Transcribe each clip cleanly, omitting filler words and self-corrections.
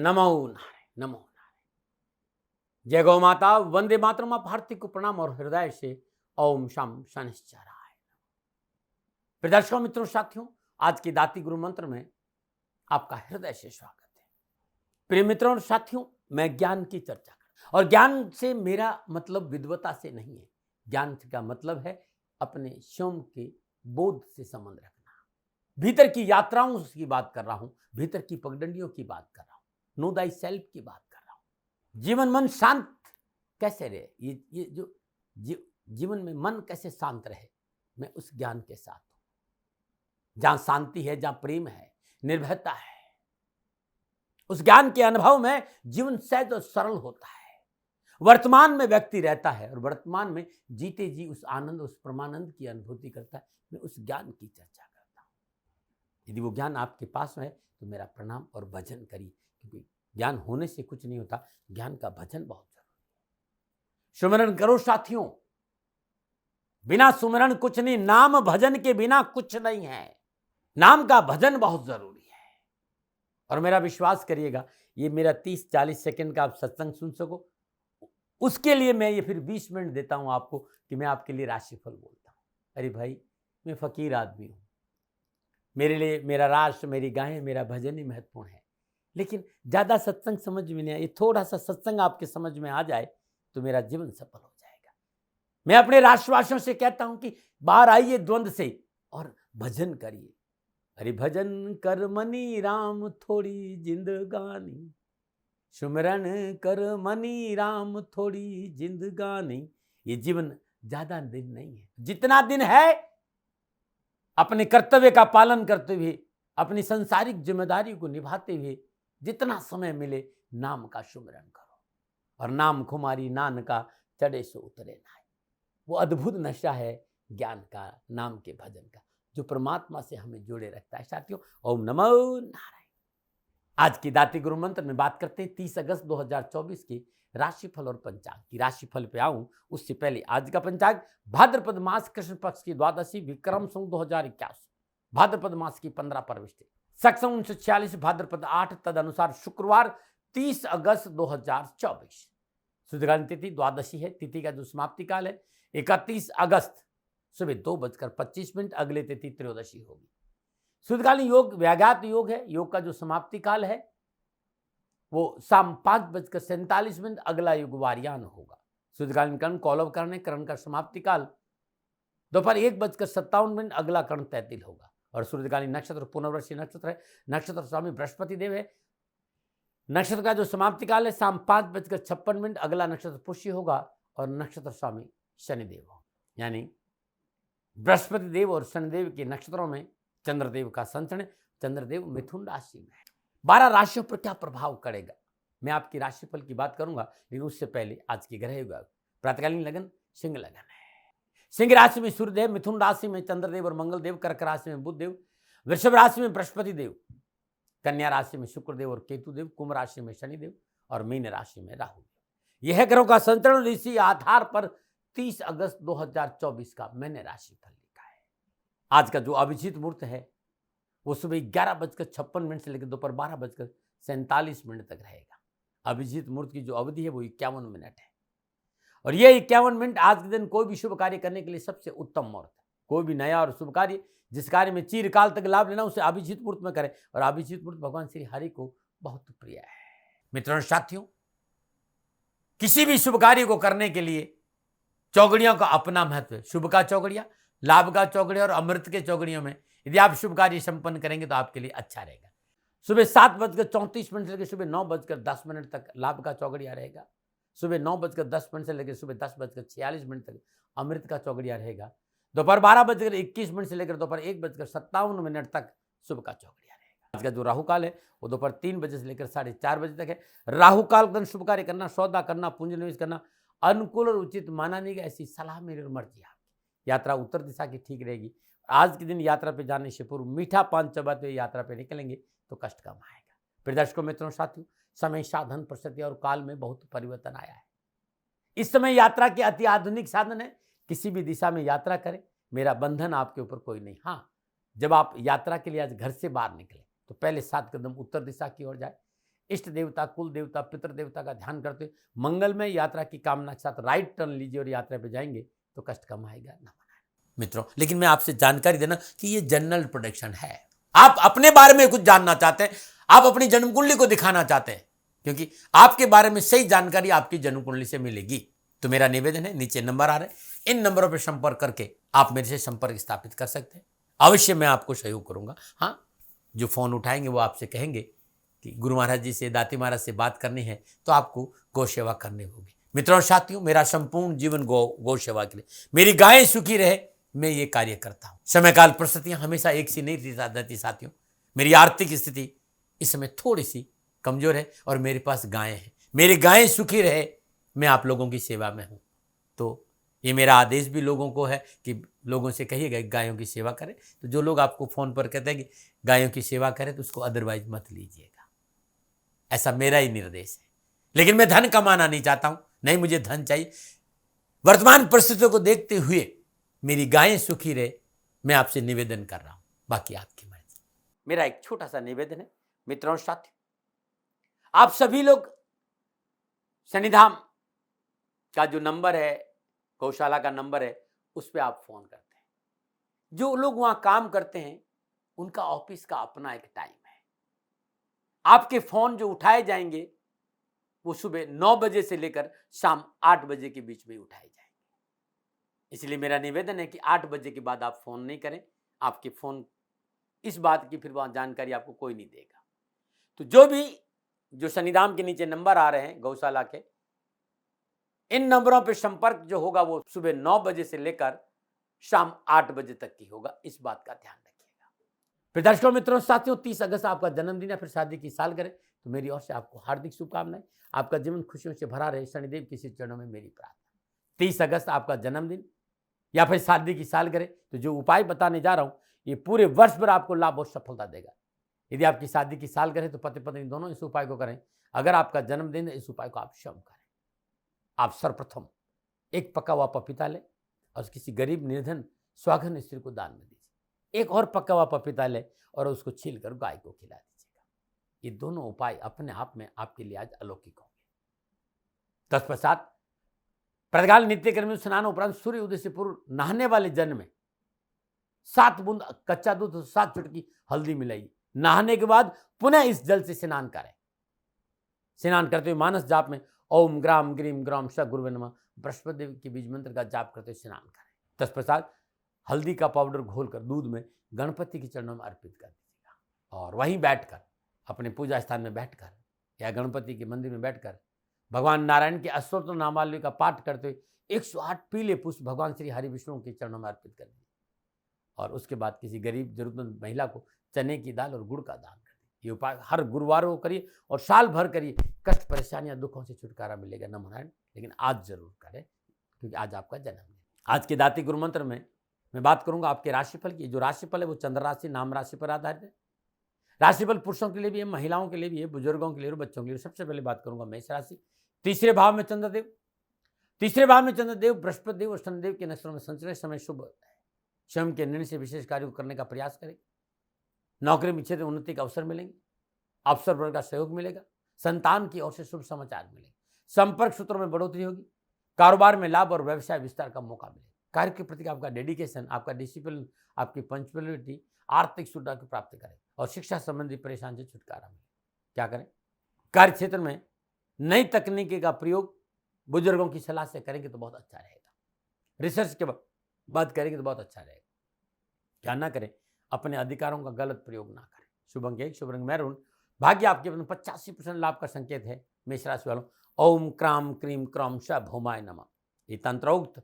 नमो नारायण, नमो नारायण। जय गौ माता, वंदे मातरम। आप हार्दिक को प्रणाम और हृदय से ओम शम शनिश्चराय। प्रिय दर्शकों, मित्रों, साथियों, आज की दाती गुरु मंत्र में आपका हृदय से स्वागत है। प्रिय मित्रों और साथियों, मैं ज्ञान की चर्चा कर, और ज्ञान से मेरा मतलब विद्वता से नहीं है। ज्ञान का मतलब है अपने स्वयं के बोध से संबंध रखना। भीतर की यात्राओं की बात कर रहा हूं, भीतर की पगडंडियों की बात कर रहा हूं, नो दाई सेल्फ की बात कर रहा हूं। जीवन मन शांत कैसे रहे, ये जो जीवन में मन कैसे शांत रहे, मैं उस ज्ञान के साथ हूं। जहां शांति है, जहां प्रेम है, निर्भयता है, उस ज्ञान के अनुभव में जीवन सहज और सरल होता है। वर्तमान में व्यक्ति रहता है और वर्तमान में जीते जी उस आनंद, उस परमानंद की अनुभूति करता है। मैं उस ज्ञान की चर्चा करता हूं। यदि वो ज्ञान आपके पास है तो मेरा प्रणाम और भजन करिए, क्योंकि ज्ञान होने से कुछ नहीं होता, ज्ञान का भजन बहुत जरूरी है। सुमिरन करो साथियों, बिना सुमिरन कुछ नहीं, नाम भजन के बिना कुछ नहीं है। नाम का भजन बहुत जरूरी है। और मेरा विश्वास करिएगा, ये मेरा 30-40 सेकंड का आप सत्संग सुन सको, उसके लिए मैं ये फिर 20 मिनट देता हूं आपको कि मैं आपके लिए राशिफल बोलता हूं। अरे भाई, मैं फकीर आदमी हूं, मेरे लिए मेरा राष्ट्र, मेरी गायें, मेरा भजन ही महत्वपूर्ण है। लेकिन ज्यादा सत्संग समझ में नहीं आए, थोड़ा सा सत्संग आपके समझ में आ जाए तो मेरा जीवन सफल हो जाएगा। मैं अपने राष्ट्रवासियों से कहता हूं कि बाहर आइए द्वंद से और भजन करिए। अरे भजन कर मनी राम थोड़ी जिंदगानी, सुमिरन कर मनी राम थोड़ी जिंदगानी। ये जीवन ज्यादा दिन नहीं है, जितना दिन है अपने कर्तव्य का पालन करते हुए, अपनी संसारिक जिम्मेदारी को निभाते हुए जितना समय मिले नाम का सुमिरन करो। और नाम खुमारी नानका चढ़े सो उतरे नाय। वो अद्भुत नशा है ज्ञान का, नाम के भजन का, जो परमात्मा से हमें जोड़े रखता है। साथियों, ओम नमो नारायण। आज की दाती गुरु मंत्र में बात करते हैं 30 अगस्त 2024 की राशिफल और पंचांग की। राशिफल पे आऊं उससे पहले आज का पंचांग भाद्रपद मास कृष्ण पक्ष की द्वादशी विक्रम संवत 2021, भाद्रपद मास की 15 परविष्टि, सक्षम 1946 भाद्रपद 8 तद अनुसार शुक्रवार 30 अगस्त 2024। शुद्धकालीन तिथि द्वादशी है। तिथि का जो समाप्ति काल है 31 अगस्त सुबह 2:25, अगले तिथि त्रयोदशी होगी। शुद्धकालीन योग व्याघात योग है। योग का जो समाप्ति काल है वो शाम 5:47, अगला योग वारियान होगा। शुद्धकालीन कर्ण कौलव कर्ण है। कर्ण का समाप्ति काल दोपहर 1:57, अगला कर्ण तैतिल होगा। और शुद्धकालीन नक्षत्र पुनर्वशी नक्षत्र है। नक्षत्र स्वामी बृहस्पति देव है। नक्षत्र का जो समाप्ति काल है शाम 5:56, अगला नक्षत्र पुष्य होगा और नक्षत्र स्वामी शनिदेव हो। यानी बृहस्पति देव और शनिदेव के नक्षत्रों में चंद्रदेव का संचरण। चंद्रदेव मिथुन राशि में है। 12 राशियों पर क्या प्रभाव करेगा, मैं आपकी राशिफल की बात करूंगा, लेकिन उससे पहले आज की ग्रह योग। प्रातकालीन लगन सिंह लगन है। सिंह राशि में सूर्यदेव, मिथुन राशि में चंद्रदेव और मंगलदेव, कर्क राशि में बुधदेव, वृषभ राशि में बृहस्पति देव, कन्या राशि में शुक्रदेव और केतुदेव, कुंभ राशि में शनिदेव और मीन राशि में राहु। यह ग्रहों का संचरण। इसी आधार पर 30 अगस्त 2024 का मैंने राशिफल लिखा है। आज का जो अभिजीत मुहूर्त है वो सुबह 11:56 से लेकर दोपहर 12:47 तक रहेगा। अभिजीत मुहूर्त की जो अवधि है वो 51 मिनट है। और ये 51 मिनट आज के दिन कोई भी शुभ कार्य करने के लिए सबसे उत्तम मुहूर्त है। कोई भी नया और शुभ कार्य, जिस कार्य में चिरकाल तक लाभ लेना, उसे अभिजीत मुहूर्त में करें। और अभिजीत मुहूर्त भगवान श्री हरि को बहुत प्रिय है। मित्रों साथियों, किसी भी शुभ कार्य को करने के लिए चौगड़ियों का अपना महत्व है। शुभ का चौगड़िया, लाभ का चौगड़िया और अमृत के चौगड़ियों में यदि आप शुभ कार्य संपन्न करेंगे तो आपके लिए अच्छा रहेगा। सुबह 7:34 से लेकर सुबह 9:10 तक लाभ का चौगड़िया रहेगा। सुबह 9:10 से लेकर सुबह 10:46 तक अमृत का चौगड़िया रहेगा। दोपहर 12:21 से लेकर दोपहर 1:57 तक शुभ का चौगड़िया रहेगा। आज का जो राहु काल है वो दोपहर 3 बजे से लेकर 4:30 बजे तक है। राहु काल के दिन शुभ कार्य करना, सौदा करना, पूंजी निवेश करना अनुकूल और उचित माना नहीं गया। ऐसी सलाह मेरी और मर्जी आपकी। यात्रा उत्तर दिशा की ठीक रहेगी। आज के दिन यात्रा पे जाने से पूर्व मीठा पान चबाते हुए यात्रा पे निकलेंगे तो कष्ट कम आएगा। प्रिय दर्शकों, मित्रों, साथियों, समय, साधन, परिस्थिति और काल में बहुत परिवर्तन आया है। इस समय यात्रा के अति आधुनिक साधन है। किसी भी दिशा में यात्रा करें, मेरा बंधन आपके ऊपर कोई नहीं। हाँ, जब आप यात्रा के लिए आज घर से बाहर निकले तो पहले 7 कदम उत्तर दिशा की ओर जाए। इष्ट देवता, कुल देवता, पितृ देवता का ध्यान करते हुए मंगलमय यात्रा की कामना के साथ राइट टर्न लीजिए और यात्रा पे जाएंगे तो कष्ट कम आएगा। नमन मित्रों, लेकिन मैं आपसे जानकारी देना कि ये जनरल प्रोडिक्शन है। आप अपने बारे में कुछ जानना चाहते हैं, आप अपनी जन्म कुंडली को दिखाना चाहते हैं, क्योंकि आपके बारे में सही जानकारी आपकी जन्म कुंडली से मिलेगी, तो मेरा निवेदन है, नीचे नंबर आ रहे हैं, इन नंबरों पर संपर्क करके आप मेरे से संपर्क स्थापित कर सकते हैं। अवश्य मैं आपको सहयोग करूंगा। हाँ, जो फोन उठाएंगे वो आपसे कहेंगे कि गुरु महाराज जी से, दाती महाराज से बात करनी है तो आपको गौ सेवा करनी होगी। मित्रों और साथियों, मेरा संपूर्ण जीवन गौ सेवा के लिए, मेरी गायें सुखी रहे, मैं ये कार्य करता हूं। समय काल परिस्थितियां हमेशा एक सी नहीं रहती साथियों। मेरी आर्थिक स्थिति इस समय थोड़ी सी कमजोर है और मेरे पास गायें हैं। मेरी गायें सुखी रहे, मैं आप लोगों की सेवा में हूं। तो ये मेरा आदेश भी लोगों को है कि लोगों से कहिएगा गायों की सेवा करें। तो जो लोग आपको फोन पर कहते हैं कि गायों की सेवा करें, तो उसको अदरवाइज मत लीजिएगा, ऐसा मेरा ही निर्देश है। लेकिन मैं धन कमाना नहीं चाहता हूं, नहीं मुझे धन चाहिए। वर्तमान परिस्थितियों को देखते हुए मेरी गायें सुखी रहे, मैं आपसे निवेदन कर रहा हूं, बाकी आपकी मर्जी। मेरा एक छोटा सा निवेदन है मित्रों साथियों, आप सभी लोग शनिधाम का जो नंबर है, गौशाला का नंबर है, उस पर आप फोन करते हैं। जो लोग वहां काम करते हैं उनका ऑफिस का अपना एक टाइम है। आपके फोन जो उठाए जाएंगे वो सुबह 9 बजे से लेकर शाम 8 बजे के बीच में उठाए जाएंगे। इसलिए मेरा निवेदन है कि 8 बजे के बाद आप फोन नहीं करें। आपके फोन इस बात की फिर वहां जानकारी आपको कोई नहीं देगा। तो जो शनिधाम के नीचे नंबर आ रहे हैं गौशाला के, इन नंबरों पर संपर्क जो होगा वो सुबह 9 बजे से लेकर शाम 8 बजे तक की होगा। इस बात का ध्यान रखिएगा। फिर दर्शकों, मित्रों, साथियों, 30 अगस्त आपका जन्मदिन है, फिर शादी की सालगिरह, तो मेरी ओर से आपको हार्दिक शुभकामनाएं। आपका जीवन खुशियों से भरा रहे, शनिदेव के चरणों में मेरी प्रार्थना। 30 अगस्त आपका जन्मदिन या फिर शादी की सालगिरह, तो जो उपाय बताने जा रहा हूं ये पूरे वर्ष भर आपको लाभ और सफलता देगा। यदि आपकी शादी की सालगिरह तो पति पत्नी दोनों इस उपाय को करें। अगर आपका जन्मदिन है, इस उपाय को आप स्वयं करें। आप सर्वप्रथम एक पका हुआ पपीता लें और किसी गरीब, निर्धन, स्वाधीन स्त्री को दान में दीजिए। एक और पका हुआ पपीता लें और उसको छील कर गाय को खिला दीजिएगा। ये दोनों उपाय अपने आप में आपके लिए आज अलौकिक होंगे। तत्पश्चात प्रातःकाल नित्य कर्म में स्नान उपरांत सूर्य उदय से पूर्व नहाने वाले जन में 7 बूंद कच्चा दूध, 7 चुटकी हल्दी मिलाइए। नहाने के बाद पुनः इस जल से स्नान करें। स्नान करते हुए मानस जाप में ओम ग्राम ग्रीम ग्राम स गुरुवे नमः बृहस्पति देव के बीज मंत्र का जाप करते हुए स्नान करें। तत्पश्चात हल्दी का पाउडर घोलकर दूध में गणपति के चरणों में अर्पित कर दीजिएगा और वहीं बैठकर, अपने पूजा स्थान में बैठकर या गणपति के मंदिर में बैठकर भगवान नारायण के अष्टोत्तर नामावली का पाठ करते हुए 108 पीले पुष्प भगवान श्री हरि विष्णु के चरणों में अर्पित कर दीजिए और उसके बाद किसी गरीब जरूरतमंद महिला को चने की दाल और गुड़ का दान कर दीजिए। ये उपाय हर गुरुवार को करिए और साल भर करिए। कष्ट, परेशानियां, दुखों से छुटकारा मिलेगा। नमो नारायण। लेकिन आज जरूर करें, क्योंकि आज आपका जन्मदिन। आज के दाती गुरु मंत्र में मैं बात करूंगा आपके राशिफल की। जो राशिफल है वो चंद्र राशि, नाम राशि पर आधारित है। राशिफल पुरुषों के लिए भी है, महिलाओं के लिए भी है, बुजुर्गों के लिए और बच्चों के लिए। सबसे पहले बात करूंगा मेष राशि। तीसरे भाव में चंद्रदेव, बृहस्पति देव और शनिदेव के नक्षत्रों में संचरण, समय शुभ है। स्वयं के निर्णय से विशेष कार्य करने का प्रयास करें। नौकरी में क्षेत्र उन्नति का अवसर मिलेंगे। अफसर वर्ग का सहयोग मिलेगा। संतान की ओर से शुभ समाचार मिलेंगे। संपर्क सूत्रों में बढ़ोतरी होगी। कारोबार में लाभ और व्यवसाय विस्तार का मौका मिलेगा। कार्य के प्रति आपका डेडिकेशन, आपका डिसिप्लिन, आपकी पंक्चुअलिटी आर्थिक सुविधा की प्राप्ति करें और शिक्षा संबंधी परेशानी से छुटकारा मिले। क्या करें? कार्य क्षेत्र में नई तकनीकी का प्रयोग बुजुर्गों की सलाह से करेंगे तो बहुत अच्छा रहेगा। रिसर्च के बाद करेंगे तो बहुत अच्छा रहेगा। क्या ना करें? अपने अधिकारों का गलत प्रयोग ना करें। शुभ अंक 1, शुभ रंग मैरून। भाग्य आपके 85% लाभ का संकेत है। मेष राशि वालों, ओम क्राम क्रीम क्रम श भौमाय नमः, ये तंत्रोक्त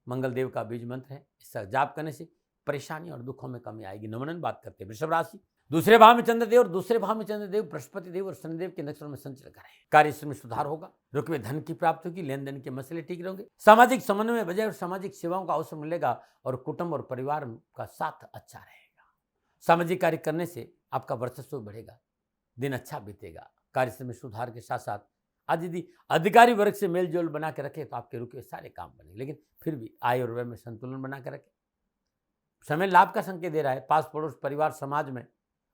मंगल देव का बीज मंत्र है। इसका जाप करने से परेशानी और दुखों में कमी आएगी। नमन बात करते हैं वृषभ राशि। दूसरे भाव में चंद्रदेव और दूसरे भाव में चंद्रदेव बृहस्पति देव और शनिदेव के नक्षत्र में संचरण करें। कार्य में सुधार होगा। रुके धन की प्राप्ति होगी। लेन देन के मसले ठीक रहेंगे। सामाजिक समन्वय में बजाय और सामाजिक सेवाओं का अवसर मिलेगा और कुटुंब और परिवार का साथ अच्छा रहेगा। सामाजिक कार्य करने से आपका वर्चस्व बढ़ेगा। दिन अच्छा बीतेगा। कार्य में सुधार के साथ साथ आज यदि अधिकारी वर्ग से मेल जोल बना के रखे तो आपके रुके सारे काम बनेंगे। लेकिन फिर भी आय और व्यय में संतुलन बना के रखें। समय लाभ का संकेत दे रहा है। पास पड़ोस, परिवार, समाज में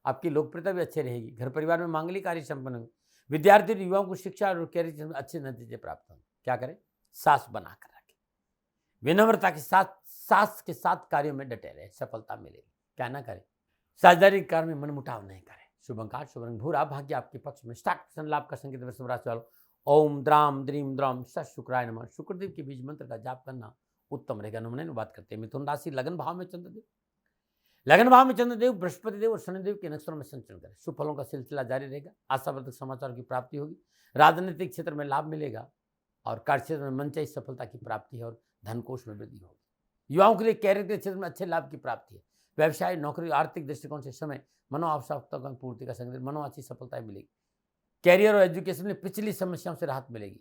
आपकी लोकप्रियता भी अच्छी रहेगी। घर परिवार में मांगलिक कार्य संपन्न होंगे। विद्यार्थी और युवाओं को शिक्षा और कैरियर में अच्छे नतीजे प्राप्त होंगे। क्या करें? साहस बनाकर रखें, विनम्रता के साथ साहस के साथ कार्यों में डटे रहे, सफलता मिलेगी। क्या ना करें? साझेदारी कार्य में मनमुटाव नहीं करें। शुभ अंक 8, शुभ रंग भूरा, भाग्य आपके पक्ष में। 60% लाभ का संकेत वृषभ राशि वालों। ओम द्राम द्रीम द्रम स शुक्राय नमः। शुक्रदेव के बीज मंत्र का जाप करना उत्तम रहेगा। नमूने बात करते हैं मिथुन राशि, लगन भाव में चंद्रदेव। लगन भाव में चंद्रदेव बृहस्पति देव और शनिदेव के नक्षत्रों में संचरण करें। शुभ फलों का सिलसिला जारी रहेगा। आशावर्धक समाचार की प्राप्ति होगी। राजनीतिक क्षेत्र में लाभ मिलेगा और कार्य क्षेत्र में मनचाही सफलता की प्राप्ति है और धन कोष में वृद्धि होगी। युवाओं के लिए कैरियर के क्षेत्र में अच्छे लाभ की प्राप्ति है। व्यवसाय, नौकरी, आर्थिक दृष्टिकोण से समय मनो आवश्यकताओं की पूर्ति का संकेत, मनो अच्छी सफलता मिलेगी। कैरियर और एजुकेशन में पिछली समस्याओं से राहत मिलेगी।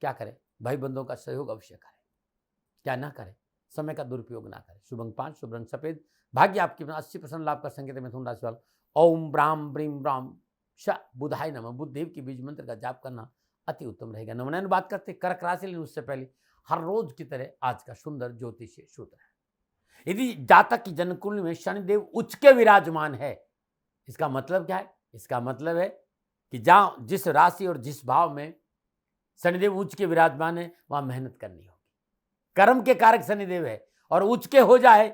क्या करें? भाई बंधुओं का सहयोग अवश्य करें। क्या ना करें? समय का दुरुपयोग ना करें। शुभ अंक 5, शुभ रंग सफेद, भाग्य आपके 80% लाभ का संकेत है मिथुन राशि वालों। ओम ब्राम ब्रीम ब्राम श बुधाय नमः। बुध देव के बीज मंत्र का जाप करना अति उत्तम रहेगा। नमूना बात करते कर्क राशि, लेकिन उससे पहले हर रोज की तरह आज का सुंदर ज्योतिषीय सूत्र है। यदि जातक की जन्मकुंडली में शनिदेव उच्च के विराजमान है, इसका मतलब क्या है? इसका मतलब है कि जहां जिस राशि और जिस भाव में शनिदेव उच्च के विराजमान है, वहां मेहनत करनी होगी। कर्म के कारक शनिदेव है और उच्च के हो जाए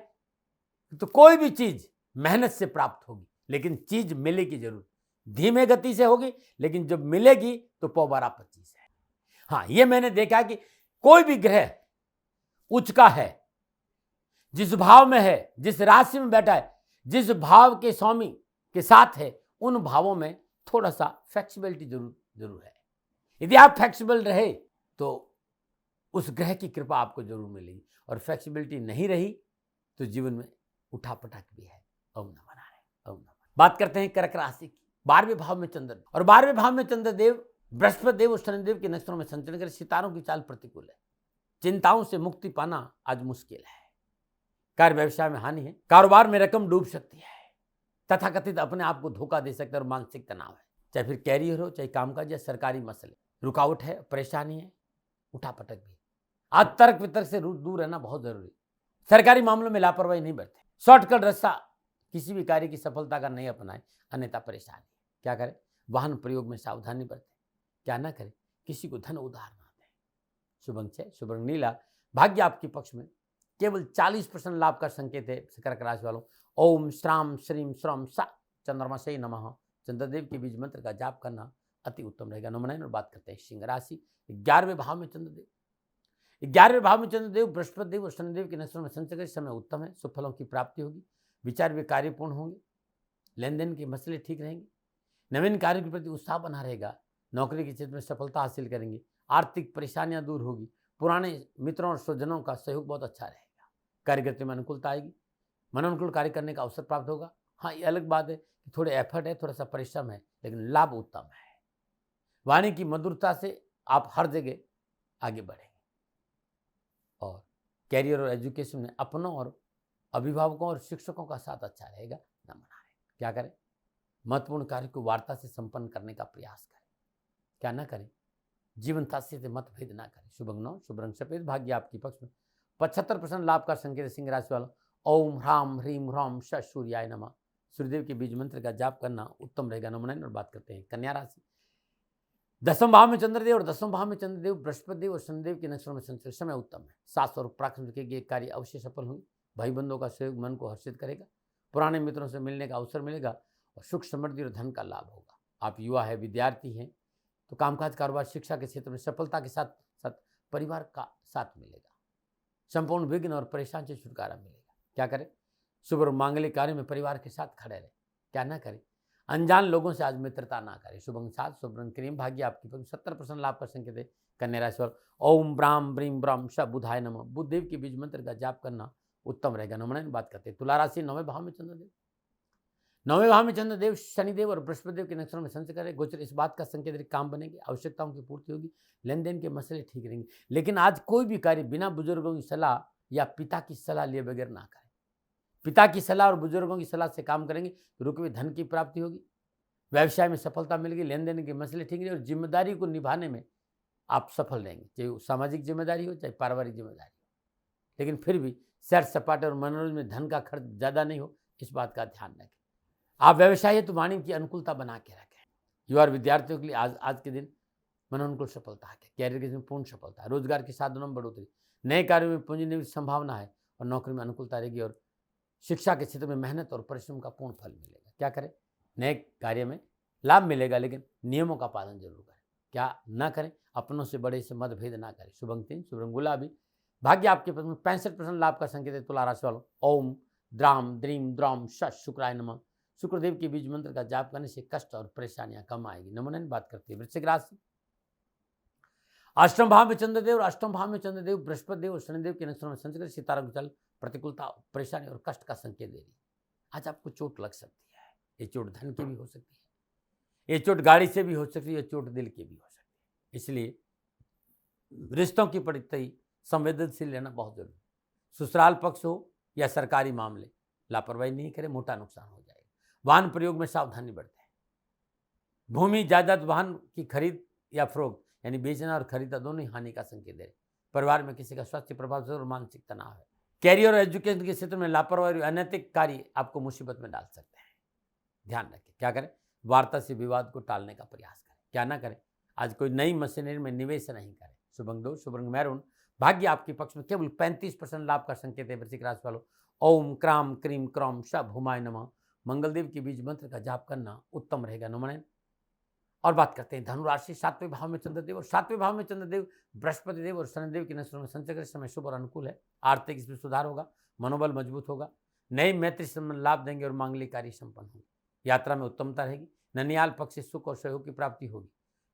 तो कोई भी चीज मेहनत से प्राप्त होगी, लेकिन चीज मिलेगी जरूर। धीमे गति से होगी, लेकिन जब मिलेगी तो पौबारा 25 है। हाँ, ये मैंने देखा कि कोई भी ग्रह उच्च का है, जिस भाव में है, जिस राशि में बैठा है, जिस भाव के स्वामी के साथ है, उन भावों में थोड़ा सा फ्लेक्सिबिलिटी जरूर है। यदि आप फ्लेक्सिबल रहे तो उस ग्रह की कृपा आपको जरूर मिलेगी, और फ्लेक्सिबिलिटी नहीं रही तो जीवन में उठापटक भी है। ओम नमः नारायण, ओम नमः। बात करते हैं कर्क राशि की। 12वें भाव में चंद्र, और 12वें भाव में चंद्रदेव बृहस्पति देव और शनिदेव के नक्षत्रों में संचरण कर सितारों की चाल प्रतिकूल है। चिंताओं से मुक्ति पाना आज मुश्किल है। कार्य व्यवसाय में हानि है। कारोबार में रकम डूब सकती है। तथाकथित अपने आप को धोखा दे सकते हैं और मानसिक तनाव है। चाहे फिर कैरियर हो, चाहे कामकाज या सरकारी मसले, रुकावट है, परेशानी है, उठापटक भी। आज तर्क वितर्क से दूर रहना बहुत जरूरी। सरकारी मामलों में लापरवाही नहीं बरते। शॉर्टकट रास्ता किसी भी कार्य की सफलता का नहीं अपनाए, अन्यथा परेशानी। क्या करें? वाहन प्रयोग में सावधानी बरतें। क्या ना करें? किसी को धन उधार ना दें। शुभ अंक 6, शुभ रंग नीला, भाग्य आपके पक्ष में। केवल 40% लाभ का संकेत है कर्क राशि वालों। ओम श्राम श्रीम श्रम सा चंद्रमा से नमः। चंद्रदेव के बीज मंत्र का जाप करना अति उत्तम रहेगा। नमन बात करते हैं सिंह राशि, 11वें भाव में चंद्रदेव। 11वें भाव में चंद्रदेव बृहस्पति देव और शनिदेव के नक्षत्रों में संचरण, समय उत्तम है। शुभ फलों की प्राप्ति होगी। विचार वे कार्यपूर्ण होंगे। लेन देन के मसले ठीक रहेंगे। नवीन कार्य के प्रति उत्साह बना रहेगा। नौकरी के क्षेत्र में सफलता हासिल करेंगे। आर्थिक परेशानियां दूर होगी। पुराने मित्रों और स्वजनों का सहयोग बहुत अच्छा रहेगा। कार्यगति में अनुकूलता आएगी। मनोनुकूल कार्य करने का अवसर प्राप्त होगा। हाँ, ये अलग बात है कि थोड़े एफर्ट है, थोड़ा सा परिश्रम है, लेकिन लाभ उत्तम है। वाणी की मधुरता से आप हर जगह आगे बढ़ेंगे। और कैरियर और एजुकेशन में अपनों और अभिभावकों और शिक्षकों का साथ अच्छा रहेगा। न मनाएं। क्या करें? महत्वपूर्ण कार्य को वार्ता से संपन्न करने का प्रयास करें। क्या ना करें? जीवन साथी से मतभेद ना करें। शुभ अंक 9, शुभ रंग सफेद, भाग्य आपके पक्ष में। 75% लाभ का संकेत सिंह राशि वालों। ओम ह्राम ह्रीम ह्राम श सूर्याय नमः। सूर्यदेव के बीज मंत्र का जाप करना उत्तम रहेगा। नमन और बात करते हैं कन्या राशि, 10वें भाव में चंद्रदेव और 10वें भाव में चंद्रदेव बृहस्पति देव और शनिदेव के नक्षत्रों में संचरण, समय उत्तम है। सास और प्राकृतिक के कार्य अवश्य सफल होंगे। भाई बंधुओं का सहयोग मन को हर्षित करेगा। पुराने मित्रों से मिलने का अवसर मिलेगा और सुख समृद्धि और धन का लाभ होगा। आप युवा है, विद्यार्थी हैं, तो कामकाज, कारोबार, शिक्षा के क्षेत्र में सफलता के साथ साथ परिवार का साथ मिलेगा। संपूर्ण विघ्न और परेशान से छुटकारा मिलेगा। क्या करें? शुभ और मांगलिक कार्य में परिवार के साथ खड़े रहे। क्या ना करें? अनजान लोगों से आज मित्रता ना करें। शुभ अंक 7, शुभ रंग क्रीम, भाग्य आपकी 70% लाभ का संकेत है कन्या राशि वालों। ओम ब्राम ब्रीम ब्राम श बुधाय नमः। बुध देव के बीज मंत्र का जाप करना उत्तम रहेगा। नमन बात करते हैं तुला राशि, 9वें भाव में चंद्रदेव। 9वें भाव में चंद्रदेव शनिदेव और बृहस्पति देव के नक्षत्रों में संचरण करे। गोचर इस बात का संकेत है काम बनेंगे, आवश्यकताओं की पूर्ति होगी, लेन देन के मसले ठीक रहेंगे। लेकिन आज कोई भी कार्य बिना बुजुर्गों की सलाह या पिता की सलाह लिए बगैर ना करें। पिता की सलाह और बुजुर्गों की सलाह से काम करेंगे तो रुके हुए धन की प्राप्ति होगी। व्यवसाय में सफलता मिलेगी। लेन देन के मसले ठीक रहेंगे और जिम्मेदारी को निभाने में आप सफल रहेंगे, चाहे सामाजिक जिम्मेदारी हो, चाहे पारिवारिक जिम्मेदारी हो। लेकिन फिर भी सैर सपाटे और मनोरंजन में धन का खर्च ज़्यादा नहीं हो, इस बात का ध्यान रखें। आप व्यवसाय है तो वाणी की अनुकूलता बना के रखें। युवा और विद्यार्थियों के लिए आज आज के दिन मनोनुकूल सफलता है, कैरियर के में पूर्ण सफलता है, रोजगार के साधनों में बढ़ोतरी, नए कार्यों में पूंजी निवेश की संभावना है और नौकरी में अनुकूलता रहेगी और शिक्षा के क्षेत्र में मेहनत और परिश्रम का पूर्ण फल मिलेगा। क्या करें, नए कार्य में लाभ मिलेगा, लेकिन नियमों का पालन जरूर करें। क्या ना करें, अपनों से बड़े से मतभेद ना करें। शुभ अंक 3, शुभ रंग गुलाबी। भाग्य आपके पक्ष में 65% लाभ का संकेत है। तुला राशि वालों, ओम द्राम द्रीम द्रौम शश शुक्राय नमः। शुक्रदेव के बीज मंत्र का जाप करने से कष्ट और परेशानियां कम आएगी। नमन बात करती है वृश्चिक राशि। अष्टम भाव में चंद्रदेव और अष्टम भाव में चंद्रदेव बृहस्पति देव और शनिदेव के नक्षत्रों में संचरण सितारों की चल प्रतिकूलता, परेशानी और कष्ट का संकेत दे रही है। आज आपको चोट लग सकती है। ये चोट धन की भी हो सकती है, ये चोट गाड़ी से भी हो सकती है, ये चोट दिल की भी हो सकती है। इसलिए रिश्तों की प्रति संवेदनशील लेना बहुत जरूरी है। ससुराल पक्ष हो या सरकारी मामले, लापरवाही नहीं करें, मोटा नुकसान हो जाएगा। वाहन प्रयोग में सावधानी बरतें। भूमि जायदाद वाहन की खरीद या फरोख्त यानी बेचना और खरीदना दोनों ही हानि का संकेत दे। परिवार में किसी का स्वास्थ्य प्रभाव और मानसिक तनाव है। कैरियर और एजुकेशन के क्षेत्र में लापरवाही और अनैतिक कार्य आपको मुसीबत में डाल सकते हैं। ध्यान रखें। क्या करें, वार्ता से विवाद को टालने का प्रयास करें। क्या ना करें, आज कोई नई मशीनरी में निवेश नहीं करें। शुभ अंक 2, शुभ रंग मैरून। भाग्य आपके पक्ष में केवल 35% लाभ का संकेत है। वृश्चिक राशि वालों, ओम क्राम क्रीम क्रौम शभ हुमाय नमः। मंगलदेव के बीज मंत्र का जाप करना उत्तम रहेगा। नमन। और बात करते हैं धनुराशि। 7वें भाव में चंद्रदेव और 7वें भाव में चंद्रदेव बृहस्पति देव और शनिदेव के नक्षत्रों में संचरण समय शुभ और अनुकूल है। आर्थिक इसमें सुधार होगा, मनोबल मजबूत होगा, नई मैत्री संबंध लाभ देंगे और मांगलिक कार्य संपन्न होंगे। यात्रा में उत्तमता रहेगी। ननियाल पक्ष से सुख और सहयोग की प्राप्ति होगी।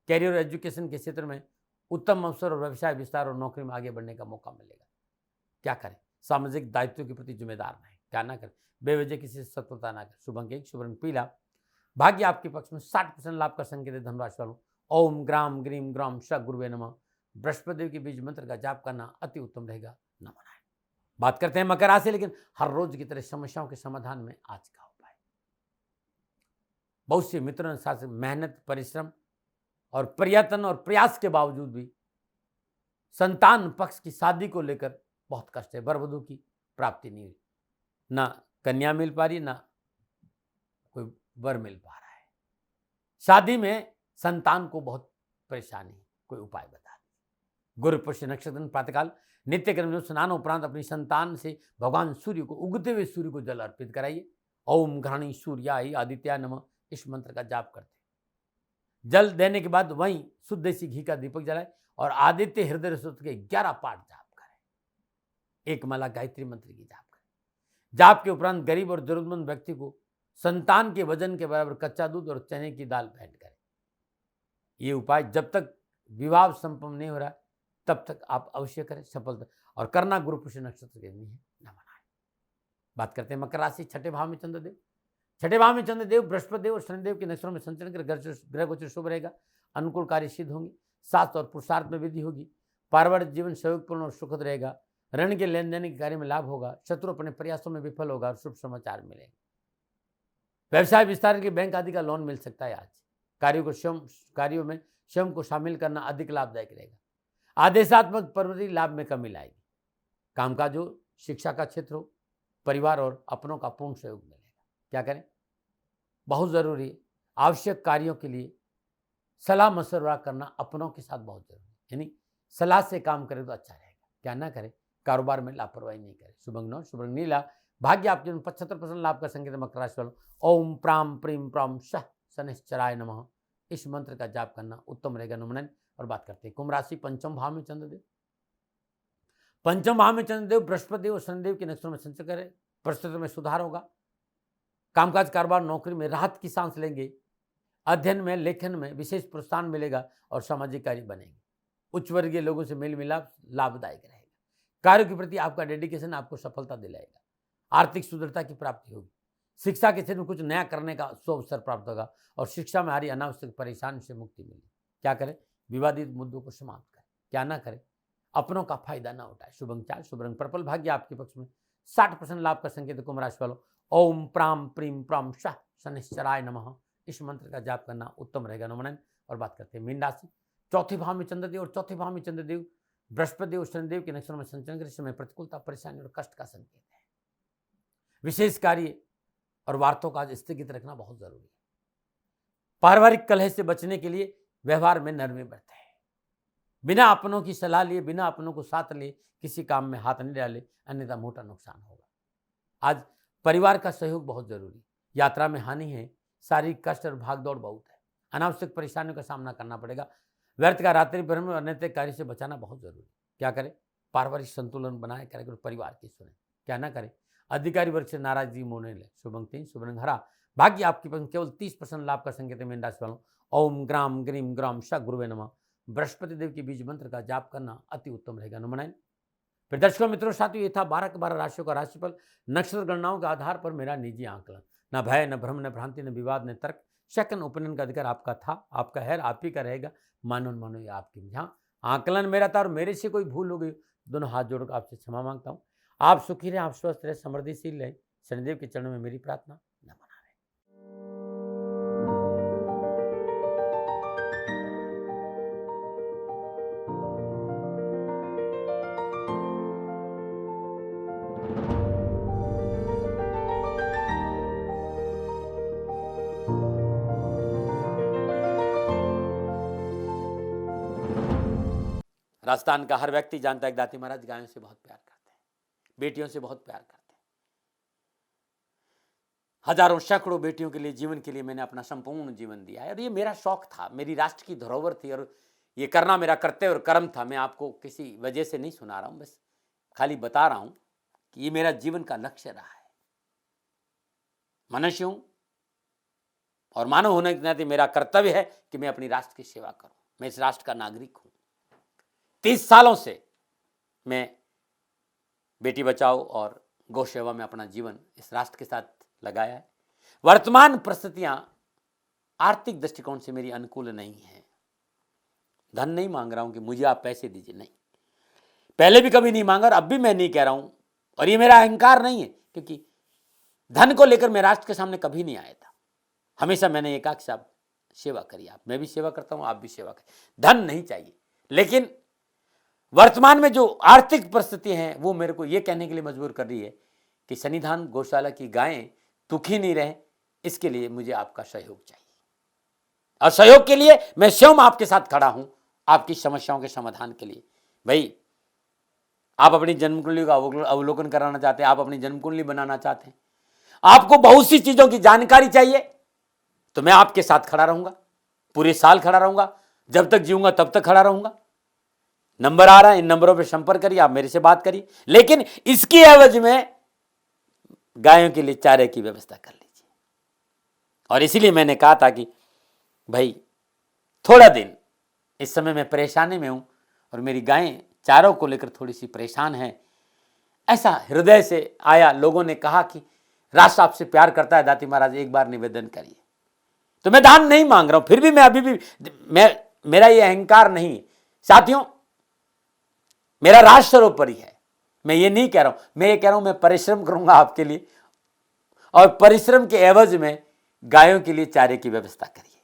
कैरियर और एजुकेशन के क्षेत्र में उत्तम अवसर और व्यवसाय विस्तार और नौकरी में आगे बढ़ने का मौका मिलेगा। क्या करें, सामाजिक दायित्व के प्रति जिम्मेदार रहें। क्या ना करें, बेवजह किसी से शत्रुता ना करें। शुभ अंक 1, शुभ रंग पीला। भाग्य आपके पक्ष में 60% लाभ का संकेत है। धनुराशि वालों, ओम ग्राम ग्रीम ग्राम श गुरुवे नमः। बृहस्पति के बीज मंत्र का जाप करना अति उत्तम रहेगा। नमन। बात करते हैं मकर राशि। लेकिन हर रोज की तरह समस्याओं के समाधान में आज का उपाय। बहुत से मित्रों के साथ मेहनत, परिश्रम और प्रयत्न और प्रयास के बावजूद भी संतान पक्ष की शादी को लेकर बहुत कष्ट है। वर वधू की प्राप्ति नहीं हुई, ना कन्या मिल पा रही, ना कोई वर मिल पा रहा है। शादी में संतान को बहुत परेशानी है, कोई उपाय बता दें। गुरु पुष्य नक्षत्र प्रातःकाल नित्य कर्म स्नान उपरांत अपनी संतान से भगवान सूर्य को, उगते हुए सूर्य को जल अर्पित कराइए। ओम घृणी सूर्याय आदित्याय नमः, इस मंत्र का जाप करते हैं। जल देने के बाद वहीं शुद्ध देसी घी का दीपक जलाए और आदित्य हृदय सूत्र के 11 पाठ जाप करें। एक माला गायत्री मंत्र की जाप करें। जाप के उपरांत गरीब और जरूरतमंद व्यक्ति को संतान के वजन के बराबर कच्चा दूध और चने की दाल भेंट करें। ये उपाय जब तक विवाह संपन्न नहीं हो रहा तब तक आप अवश्य करें, सफलता। और करना गुरु पुष्य नक्षत्र के दिन है। नमन। बात करते हैं मकर राशि। 6ठे भाव में चंद्रदेव, 6ठे भाव में चंद्रदेव बृहस्पति देव और शनिदेव के नक्षत्रों में संचरण कर ग्रह गोचर शुभ रहेगा। अनुकूल कार्य सिद्ध होंगे। स्वास्थ्य और पुरुषार्थ में वृद्धि होगी। पारिवारिक जीवन सहयोगपूर्ण और सुखद रहेगा। ऋण के लेन देन के कार्य में लाभ होगा। शत्रु अपने प्रयासों में विफल होगा और शुभ समाचार मिलेंगे। व्यवसाय विस्तार के बैंक आदि का लोन मिल सकता है। आज कार्यों में स्वयं को शामिल करना अधिक लाभदायक रहेगा। आदेशात्मक प्रवृत्ति लाभ में कमी लाएगी। कामकाज हो, शिक्षा का क्षेत्र हो, परिवार और अपनों का पूर्ण सहयोग मिलेगा। क्या करें, बहुत जरूरी है। आवश्यक कार्यों के लिए सलाह मशवरा करना अपनों के साथ बहुत जरूरी है, यानी सलाह से काम करें तो अच्छा रहेगा। क्या ना करें, कारोबार में लापरवाही नहीं करें। शुभ अंक 9, शुभ रंग नीला। भाग्य आपके 75% लाभ का संकेत। मकर राशि वालों, ओम प्राम प्रीम प्राम शह शनिश्चराय नमः, इस मंत्र का जाप करना उत्तम रहेगा। नमन। और बात करते हैं कुंभ राशि। पंचम भाव में चंद्रदेव, पंचम भाव में चंद्रदेव बृहस्पति और शनिदेव के नक्षत्रों में संचरण करें। परिस्थितियों में सुधार होगा। कामकाज, कारोबार, नौकरी में राहत की सांस लेंगे। अध्ययन में, लेखन में विशेष प्रोत्साहन मिलेगा और सामाजिक कार्य बनेंगे। उच्च वर्गीय लोगों से मेल मिलाप लाभदायक रहेगा। कार्य के प्रति आपका डेडिकेशन आपको सफलता दिलाएगा। आर्थिक सुदृढ़ता की प्राप्ति होगी। शिक्षा के क्षेत्र में कुछ नया करने का अवसर प्राप्त होगा और शिक्षा में आ रही अनावश्यक परेशानी से मुक्ति मिलेगी। क्या करें, विवादित मुद्दों को समाप्त करें। क्या ना करें, अपनों का फायदा ना उठाए। शुभ अंक 4, शुभ रंग पर्पल। भाग्य आपके पक्ष में 60% लाभ का संकेत। कुंभ राशि वालों, ओम प्राम प्रीम प्राम शह शनिश्चराय नमः, इस मंत्र का जाप करना उत्तम रहेगा। नमन। और बात करते हैं मीन राशि। चौथे भाव में चंद्रदेव और चौथे भाव में चंद्रदेव बृहस्पति और शनिदेव के नक्षत्रों में संचरण के समय प्रतिकूलता, परेशानी और कष्ट का संकेत है। विशेष कार्य और वार्तों का स्थगित रखना बहुत जरूरी है। पारिवारिक कलह से बचने के लिए व्यवहार में नरमी बरतें। बिना अपनों की सलाह लिए, बिना अपनों को साथ लिए किसी काम में हाथ नहीं डाले, अन्यथा मोटा नुकसान होगा। आज परिवार का सहयोग बहुत जरूरी। यात्रा में हानि है, शारीरिक कष्ट और भागदौड़ बहुत है, अनावश्यक परेशानियों का सामना करना पड़ेगा। व्यर्थ का रात्रि भ्रमण और अनैतिक कार्य से बचाना बहुत जरूरी। क्या करें? पारिवारिक संतुलन बनाए रखें, परिवार की सुने। क्या ना करें? अधिकारी वर्ग से नाराजगी मोने ले। शुभ अंक 3, शुभ रंग हरा। भाग्य आपकी पंक्ति केवल 30% लाभ का संकेत है। मीन राशि वालों, ओम ग्राम ग्रीम ग्राम श गुरुवे नमः बृहस्पति देव के बीज मंत्र का जाप करना अति उत्तम रहेगा। नमः। फिर दर्शकों मित्रों साथियों, ये था 12 के 12 राशियों का राशिफल नक्षत्र गणनाओं के आधार पर मेरा निजी आंकलन। न भय, न भ्रम, न भ्रांति, न विवाद, न तर्क, सेकंड ओपिनियन का अधिकार आपका था, आपका है, आप ही का रहेगा। मानो न मानो ये आपकी। जहाँ आंकलन मेरा था और मेरे से कोई भूल हो गई, दोनों हाथ जोड़कर आपसे क्षमा मांगता हूँ। आप सुखी रहें, आप स्वस्थ रहे, समृद्धिशील रहे। शनिदेव के चरणों में मेरी प्रार्थना। नमन। राजस्थान का हर व्यक्ति जानता है कि दाती महाराज गायों से बहुत प्यार करते हैं, बेटियों से बहुत प्यार करते हैं। हजारों सैकड़ों बेटियों के लिए, जीवन के लिए मैंने अपना संपूर्ण जीवन दिया है और ये मेरा शौक था, मेरी राष्ट्र की धरोहर थी और ये करना मेरा कर्तव्य और कर्म था। मैं आपको किसी वजह से नहीं सुना रहा हूं, बस खाली बता रहा हूं कि ये मेरा जीवन का लक्ष्य रहा है। मनुष्य हूं और मानव होने के नाते मेरा कर्तव्य है कि मैं अपनी राष्ट्र की सेवा करूं। मैं इस राष्ट्र का नागरिक हूं। 30 सालों से मैं बेटी बचाओ और गौ सेवा में अपना जीवन इस राष्ट्र के साथ लगाया है। वर्तमान परिस्थितियां आर्थिक दृष्टिकोण से मेरी अनुकूल नहीं है। धन नहीं मांग रहा हूं कि मुझे आप पैसे दीजिए, नहीं, पहले भी कभी नहीं मांगा और अब भी मैं नहीं कह रहा हूं। और ये मेरा अहंकार नहीं है, क्योंकि धन को लेकर मैं राष्ट्र के सामने कभी नहीं आया था। हमेशा मैंने एक आख साहब सेवा करी, आप, मैं भी सेवा करता हूं, आप भी सेवा करें। धन नहीं चाहिए, लेकिन वर्तमान में जो आर्थिक परिस्थिति हैं वो मेरे को ये कहने के लिए मजबूर कर रही है कि सन्निधान गौशाला की गायें दुखी नहीं रहे, इसके लिए मुझे आपका सहयोग चाहिए। और सहयोग के लिए मैं स्वयं आपके साथ खड़ा हूं, आपकी समस्याओं के समाधान के लिए। भाई, आप अपनी जन्म कुंडली का अवलोकन कराना चाहते हैं, आप अपनी जन्म कुंडली बनाना चाहते हैं, आपको बहुत सी चीजों की जानकारी चाहिए, तो मैं आपके साथ खड़ा रहूंगा, पूरे साल खड़ा रहूंगा, जब तक जीऊंगा तब तक खड़ा रहूंगा। नंबर आ रहा है, इन नंबरों पे संपर्क करिए, आप मेरे से बात करिए, लेकिन इसकी एवज में गायों के लिए चारे की व्यवस्था कर लीजिए। और इसीलिए मैंने कहा था कि भाई थोड़ा दिन इस समय मैं परेशानी में हूं और मेरी गायें चारों को लेकर थोड़ी सी परेशान हैं। ऐसा हृदय से आया, लोगों ने कहा कि राष्ट्र आपसे प्यार करता है दाती महाराज, एक बार निवेदन करिए। तो मैं दान नहीं मांग रहा हूं, फिर भी मैं अभी भी मेरा ये अहंकार नहीं साथियों, मेरा राष्ट्र सर्वोपरि है। मैं ये नहीं कह रहा हूं, मैं ये कह रहा हूं मैं परिश्रम करूंगा आपके लिए, और परिश्रम के एवज में गायों के लिए चारे की व्यवस्था करिए।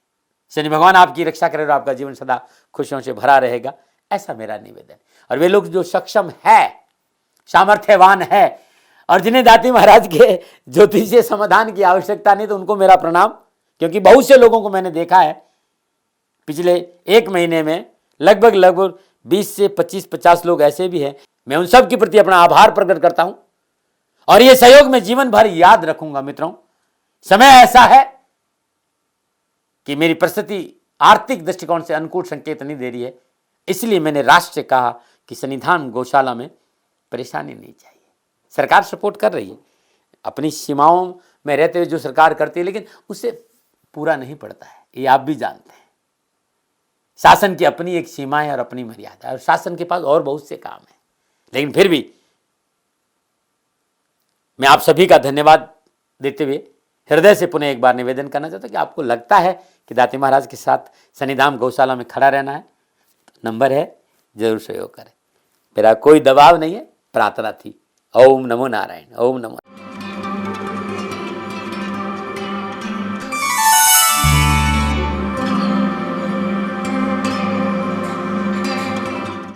शनि भगवान आपकी रक्षा करे और आपका जीवन सदा खुशियों से भरा रहेगा, ऐसा मेरा निवेदन। और वे लोग जो सक्षम है, सामर्थ्यवान है और जिन्हें दाती महाराज के ज्योतिषीय समाधान की आवश्यकता नहीं, तो उनको मेरा प्रणाम। क्योंकि बहुत से लोगों को मैंने देखा है पिछले 1 महीने में, लगभग 20 से 25-50 लोग ऐसे भी हैं। मैं उन सब के प्रति अपना आभार प्रकट करता हूं और ये सहयोग मैं जीवन भर याद रखूंगा। मित्रों, समय ऐसा है कि मेरी परिस्थिति आर्थिक दृष्टिकोण से अनुकूल संकेत नहीं दे रही है, इसलिए मैंने राष्ट्र से कहा कि सन्निधान गौशाला में परेशानी नहीं चाहिए। सरकार सपोर्ट कर रही है, अपनी सीमाओं में रहते हुए जो सरकार करती है, लेकिन उससे पूरा नहीं पड़ता है, ये आप भी जानते हैं। शासन की अपनी एक सीमा है और अपनी मर्यादा है, और शासन के पास और बहुत से काम है। लेकिन फिर भी मैं आप सभी का धन्यवाद देते हुए हृदय से पुनः एक बार निवेदन करना चाहता हूं कि आपको लगता है कि दाती महाराज के साथ सन्निधान गौशाला में खड़ा रहना है, तो नंबर है, जरूर सहयोग करें। मेरा कोई दबाव नहीं है, प्रार्थना थी। ओम नमो नारायण। ओम नमो।